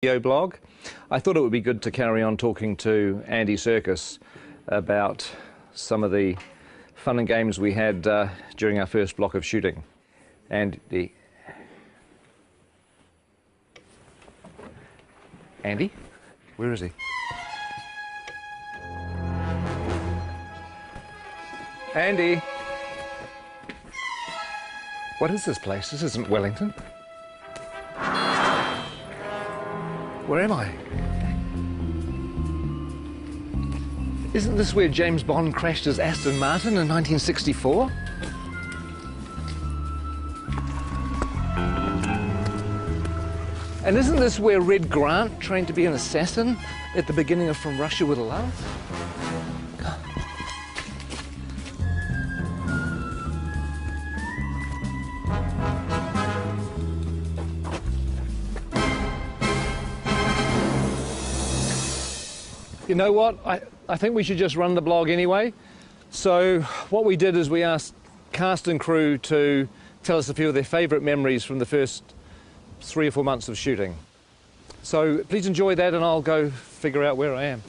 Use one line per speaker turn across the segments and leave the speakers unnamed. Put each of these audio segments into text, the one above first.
Video blog. I thought it would be good to carry on talking to Andy Serkis about some of the fun and games we had during our first block of shooting. Andy? Where is he? Andy? What is this place? This isn't Wellington. Where am I? Isn't this where James Bond crashed his Aston Martin in 1964? And isn't this where Red Grant trained to be an assassin at the beginning of From Russia with Love? You know what? I think we should just run the blog anyway. So what we did is we asked cast and crew to tell us a few of their favourite memories from the first 3 or 4 months of shooting. So please enjoy that and I'll go figure out where I am.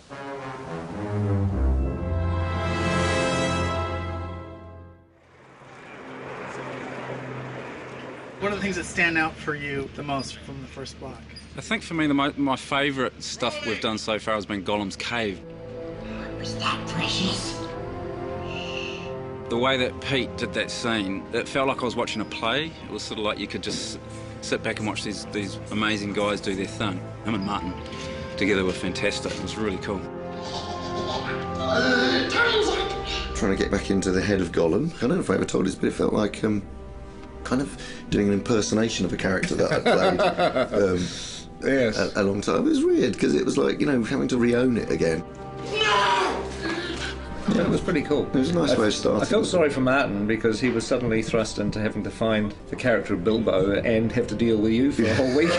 What are the things that stand out for you the most from the first block?
I think for me, my favourite stuff we've done so far has been Gollum's cave.
Was that precious?
The way that Pete did that scene, it felt like I was watching a play. It was sort of like you could just sit back and watch these amazing guys do their thing. Him and Martin together were fantastic. It was really cool.
Trying to get back into the head of Gollum. I don't know if I ever told this, but it felt like kind of doing an impersonation of a character that I played.
Yes.
A long time. It was weird because it was like, you know, having to re-own it again.
Yeah, it was pretty cool.
It was a nice way of starting.
I felt sorry for Martin because he was suddenly thrust into having to find the character of Bilbo and have to deal with you for a whole week,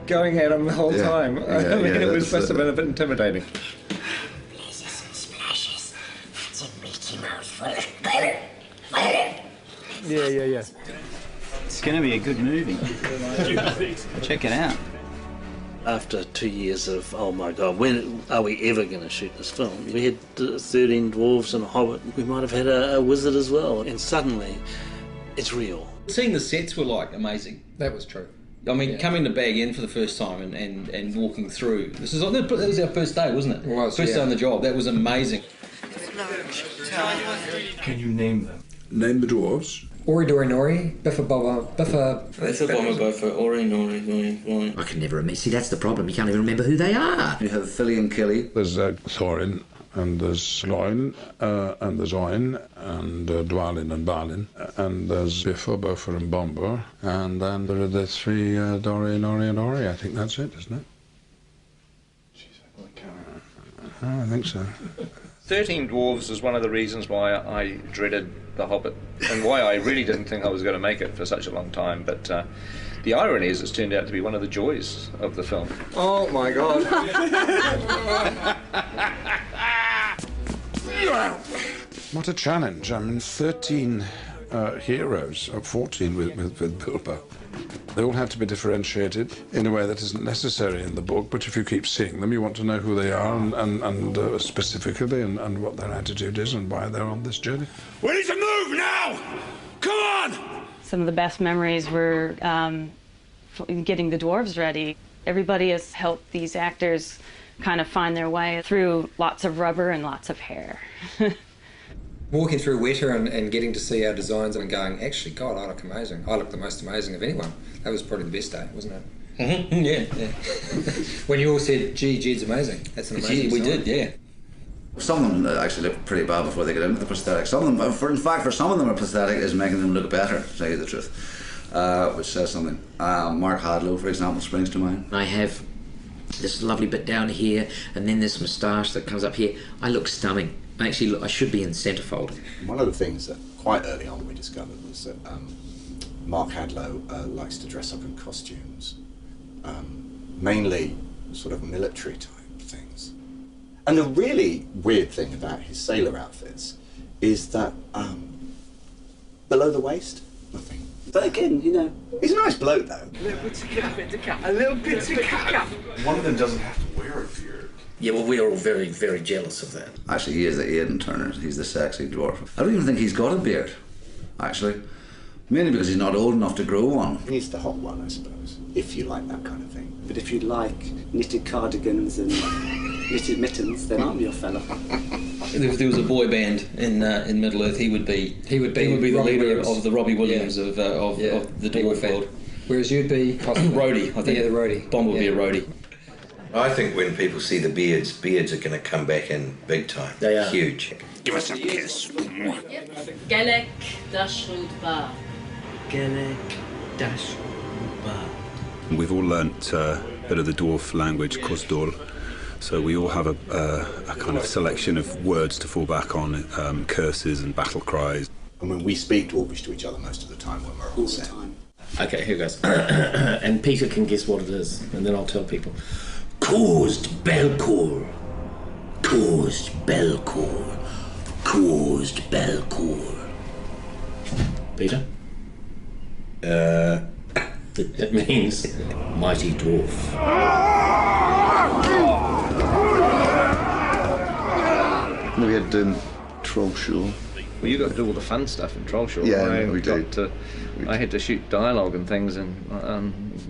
going at him the whole time. I mean, it was must have been a bit intimidating.
Splashes and splashes. That's a Mickey Mouse.
Yeah.
It's going to be a good movie. Check it out.
After 2 years of, oh my God, when are we ever going to shoot this film? We had 13 dwarves and a hobbit. We might have had a wizard as well. And suddenly, it's real.
Seeing the sets were like amazing.
That was true.
I mean, coming to Bag End for the first time and walking through. That was our first day, wasn't it?
It was,
First day on the job. That was amazing.
Can you name them?
Name the dwarves.
Ori Dori Nori, Biffa Bobba, Biffa...
Biffa Bobba Boffa, Ori Nori Nori.
I can never remember. See, that's the problem. You can't even remember who they are.
You have Philly and Killy.
There's Thorin, and there's Gloin, and there's Oin, and Dwalin and Balin, and there's Biffa, Boffa and Bomber, and then there are the three Dori, Nori and Ori. I think that's it, isn't it? I think so.
13 Dwarves is one of the reasons why I dreaded The Hobbit and why I really didn't think I was going to make it for such a long time. But the irony is it's turned out to be one of the joys of the film. Oh my God.
What a challenge. I mean, 13 heroes, or 14 with Bilbo. They all have to be differentiated in a way that isn't necessary in the book, but if you keep seeing them, you want to know who they are and specifically and what their attitude is and why they're on this journey.
We need to move now! Come on!
Some of the best memories were getting the dwarves ready. Everybody has helped these actors kind of find their way through lots of rubber and lots of hair.
Walking through Weta and getting to see our designs and going, actually, God, I look amazing. I look the most amazing of anyone. That was probably the best day, wasn't it?
Mm-hmm. Yeah.
When you all said, gee, Jed's amazing. That's an amazing
We did, yeah.
Some of them actually looked pretty bad before they got into the prosthetic. Some of them, in fact, for some of them, a prosthetic is making them look better, to tell you the truth, which says something. Mark Hadlow, for example, springs to mind.
I have this lovely bit down here, and then this moustache that comes up here. I look stunning. I should be in centrefold.
One of the things that quite early on we discovered was that Mark Hadlow likes to dress up in costumes, mainly sort of military type things. And the really weird thing about his sailor outfits is that below the waist, nothing.
But again, you know,
he's a nice bloke though.
A little bit of cap. A little bit of cap.
One of them doesn't have to wear a beard.
Yeah, well, we're all very, very jealous of that.
Actually, he is the Aidan Turner. He's the sexy dwarf. I don't even think he's got a beard, actually. Mainly because he's not old enough to grow one.
He's the hot one, I suppose, if you like that kind of thing.
But if you like knitted cardigans and knitted mittens, then I'm your fella.
If there was a boy band in Middle Earth, he would be the leader of the Robbie Williams of the dwarf world.
Whereas you'd be
roadie, I think.
Yeah, the roadie.
Bond would be a roadie.
I think when people see the beards are going to come back in big time.
They are.
Huge.
Give us a kiss.
Gelek Dashrud Ba.
Gelek Dashrud Ba.
We've all learnt a bit of the dwarf language, Kusdol, so we all have a kind of selection of words to fall back on, curses and battle cries.
And when we speak Dwarvish to each other most of the time when we're all set.
Okay, here goes. And Peter can guess what it is, and then I'll tell people. Caused Belcour. Caused Belcour. Caused Belcour. Peter? It means mighty dwarf.
We had Trollshaw.
Well, you got to do all the fun stuff in Trollshaw.
Yeah, we did.
I had to shoot dialogue and things, and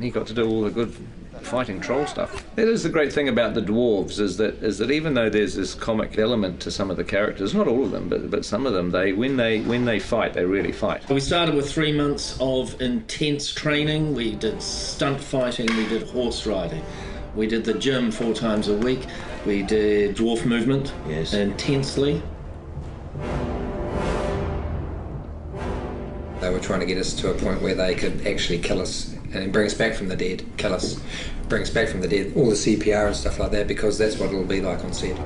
he got to do all the good fighting troll stuff. That is the great thing about the dwarves, is that even though there's this comic element to some of the characters, not all of them, but some of them, when they fight, they really fight.
We started with 3 months of intense training. We did stunt fighting, we did horse riding. We did the gym 4 times a week. We did dwarf movement intensely.
They were trying to get us to a point where they could actually kill us and bring us back from the dead, kill us, bring us back from the dead, all the CPR and stuff like that, because that's what it'll be like on set.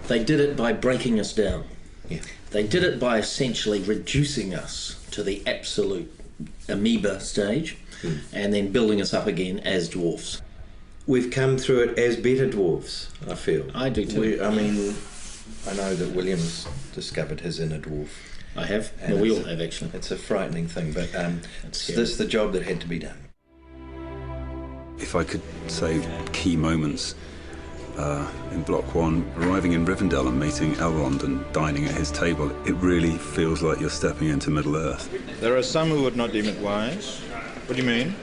They did it by breaking us down. Yeah. They did it by essentially reducing us to the absolute amoeba stage and then building us up again as dwarfs.
We've come through it as better dwarfs, I feel.
I do too.
I know that William's discovered his inner dwarf.
I have. Well, we all have, actually.
It's a frightening thing, but this is the job that had to be done.
If I could say key moments in Block 1, arriving in Rivendell and meeting Elrond and dining at his table, it really feels like you're stepping into Middle-earth.
There are some who would not deem it wise. What do you mean?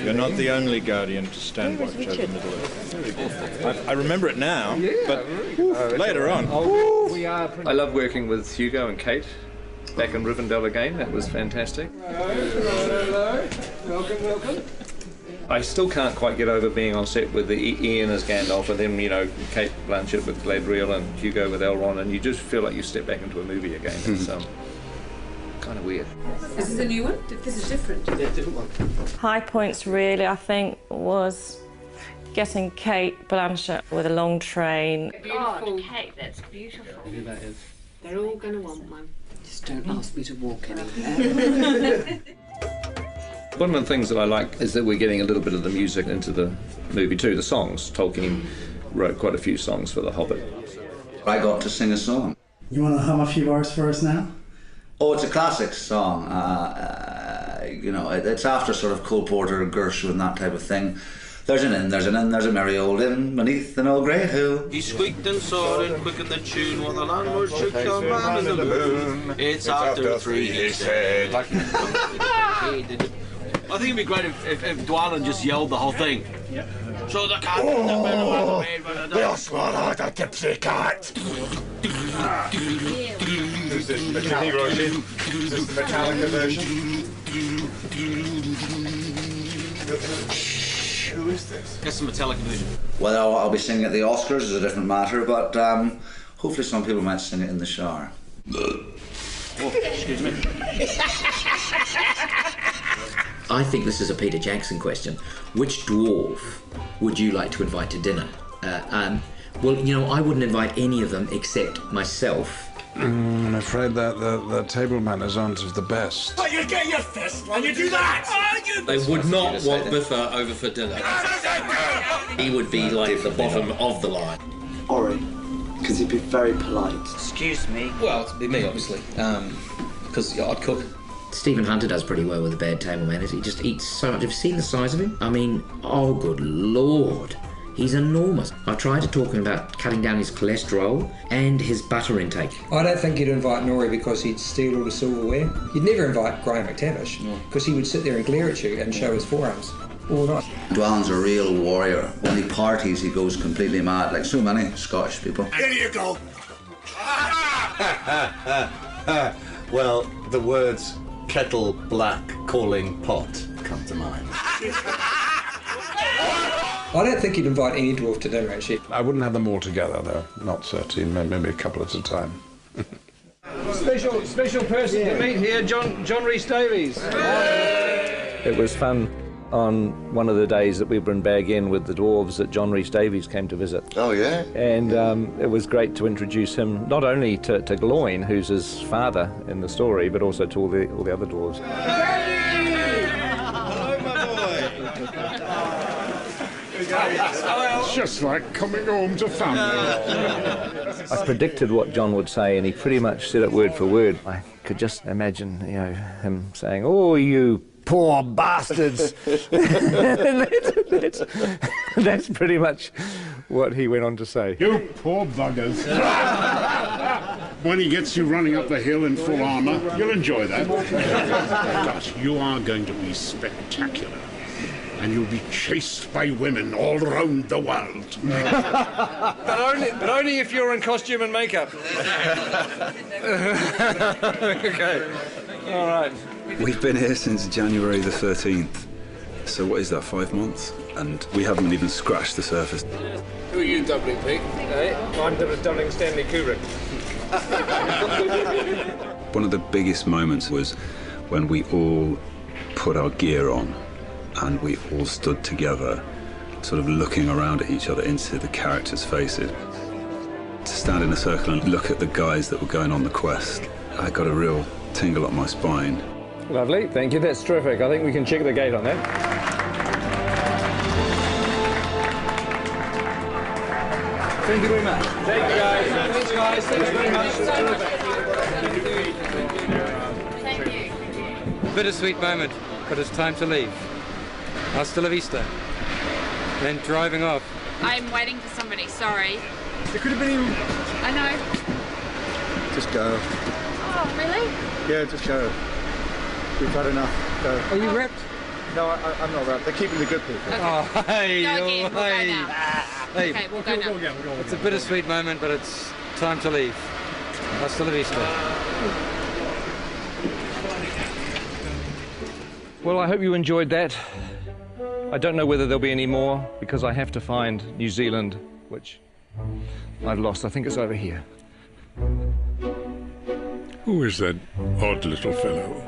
You're not the only guardian to stand watch over Middle-earth. I remember it now, but later on.
I love working with Hugo and Kate back in Rivendell again. That was fantastic.
Hello. Welcome.
I still can't quite get over being on set with Ian as Gandalf and then, Kate Blanchett with Galadriel and Hugo with Elrond, and you just feel like you step back into a movie again. It's kind of weird.
Is this a new one? This is different.
Yeah, different one.
High points really, I think, was getting Kate Blanchett with a long train.
God, Kate, that's beautiful.
Who that is?
They're all going to want one.
Just don't ask me to walk anywhere.
One of the things that I like is that we're getting a little bit of the music into the movie too, the songs. Tolkien wrote quite a few songs for The Hobbit.
I got to sing a song.
You want to hum a few bars for us now?
Oh, it's a classic song. It's after sort of Cole Porter, Gershwin, that type of thing. There's an inn, there's a merry old inn beneath an old grey hill.
He squeaked and soared and quickened the tune while the landlord shook your man in the moon. It's after 3, he said. I think it'd be great if Dwalin just yelled the whole thing. So the cat
They'll swallow the tipsy cat.
Is this the Metallica version? Who is this?
That's the Metallica version.
Whether I'll be singing at the Oscars is a different matter, but hopefully some people might sing it in the shower.
Oh, excuse me.
I think this is a Peter Jackson question. Which dwarf would you like to invite to dinner? Well, I wouldn't invite any of them except myself.
I'm afraid that the table manners aren't the best.
But you get your fist when you do that!
They would not want Biffa over for dinner. He would be like the bottom of the line.
Ori, because he'd be very polite.
Excuse me.
Well, it'd be me, obviously, because I'd cook.
Stephen Hunter does pretty well with a bad table manners. He just eats so much. Have you seen the size of him? I mean, oh good lord. He's enormous. I tried to talk him about cutting down his cholesterol and his butter intake.
I don't think you'd invite Norrie because he'd steal all the silverware. You'd never invite Graham McTavish because he would sit there and glare at you and show his forearms all night.
Dwallin's a real warrior. When he parties, he goes completely mad, like so many Scottish people.
Here you go.
Well, the words kettle black calling pot come to mind.
I don't think you'd invite any dwarf to dinner, actually.
I wouldn't have them all together, though. Not 13, maybe a couple at a time.
Special person to meet here, John Rhys Davies. It was fun on one of the days that we were in Bag End with the dwarves that John Rhys Davies came to visit.
Oh, yeah?
And it was great to introduce him not only to Gloin, who's his father in the story, but also to all the other dwarves.
It's just like coming home to family.
I predicted what John would say, and he pretty much said it word for word. I could just imagine, you know, him saying, "Oh, you poor bastards." that's pretty much what he went on to say.
You poor buggers. When he gets you running up the hill in full armour, you'll enjoy that. But you are going to be spectacular. And you'll be chased by women all around the world.
but only if you're in costume and makeup. Okay. All right.
We've been here since January the 13th. So what is that, 5 months? And we haven't even scratched the surface.
Who are you doubling, Pete? I'm doubling Stanley Kubrick.
One of the biggest moments was when we all put our gear on and we all stood together, sort of looking around at each other into the characters' faces. To stand in a circle and look at the guys that were going on the quest, I got a real tingle up my spine.
Lovely, thank you, that's terrific. I think we can check the gate on that. Thank you very much. Thank you, guys. Thanks, guys. Thanks very much.
Thank you.
Bittersweet moment, but it's time to leave. Hasta la vista. Then driving off.
I'm waiting for somebody, sorry.
It could have been you.
I know.
Just go.
Oh, really?
Yeah, just go. We've had enough. Go.
Are you wrapped?
No, I'm not wrapped. They're keeping the good people.
Okay.
Oh, hey,
Go again, we'll go now.
Hey.
Okay, we'll go now.
It's a bittersweet moment, but it's time to leave. Hasta la vista.
Well, I hope you enjoyed that. I don't know whether there'll be any more, because I have to find New Zealand, which I've lost. I think it's over here.
Who is that odd little fellow?